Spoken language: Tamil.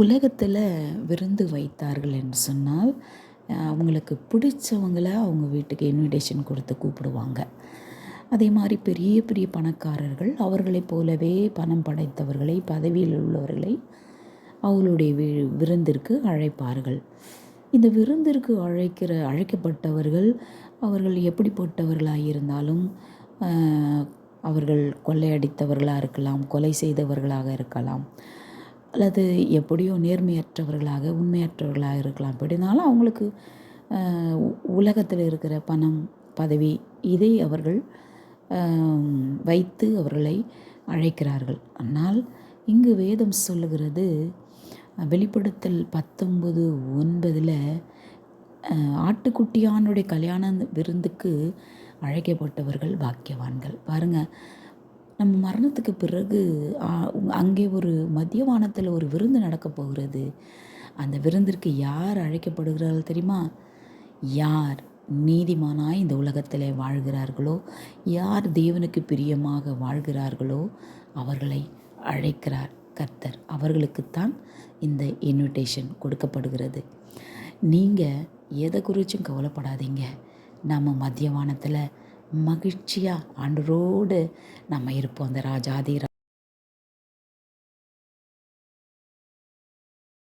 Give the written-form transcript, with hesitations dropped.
உலகத்தில் விருந்து வைத்தார்கள் என்று சொன்னால் அவங்களுக்கு பிடிச்சவங்கள அவங்க வீட்டுக்கு இன்விடேஷன் கொடுத்து கூப்பிடுவாங்க. அதே மாதிரி பெரிய பெரிய பணக்காரர்கள் அவர்களைப் போலவே பணம் படைத்தவர்களை, பதவியில் உள்ளவர்களை அவர்களுடைய விருந்திற்கு அழைப்பார்கள். இந்த விருந்திற்கு அழைக்கப்பட்டவர்கள் அவர்கள் எப்படிப்பட்டவர்களாக இருந்தாலும், அவர்கள் கொள்ளையடித்தவர்களாக இருக்கலாம், கொலை செய்தவர்களாக இருக்கலாம், அல்லது எப்படியோ நேர்மையற்றவர்களாக உண்மையற்றவர்களாக இருக்கலாம். எப்படினாலும் அவங்களுக்கு உலகத்தில் இருக்கிற பணம், பதவி இதை அவர்கள் வைத்து அவர்களை அழைக்கிறார்கள். ஆனால் இங்கு வேதம் சொல்லுகிறது, வெளிப்படுத்தல் 19:9 ஆட்டுக்குட்டியானுடைய கல்யாண விருந்துக்கு அழைக்கப்பட்டவர்கள் பாக்கியவான்கள். பாருங்கள், நம்ம மரணத்துக்கு பிறகு அங்கே ஒரு மத்தியவானத்தில் ஒரு விருந்து நடக்க போகிறது. அந்த விருந்திற்கு யார் அழைக்கப்படுகிறார்கள் தெரியுமா? யார் நீதிமானாய் இந்த உலகத்தில் வாழ்கிறார்களோ, யார் தேவனுக்கு பிரியமாக வாழ்கிறார்களோ அவர்களை அழைக்கிறார் கர்த்தர். அவர்களுக்குத்தான் இந்த இன்விடேஷன் கொடுக்கப்படுகிறது. நீங்கள் எதை குறித்தும் கவலைப்படாதீங்க. நம்ம மத்தியவானத்தில் மகிழ்ச்சியாக ஆண்டவரோடு நம்ம இருப்போம். அந்த ராஜாதி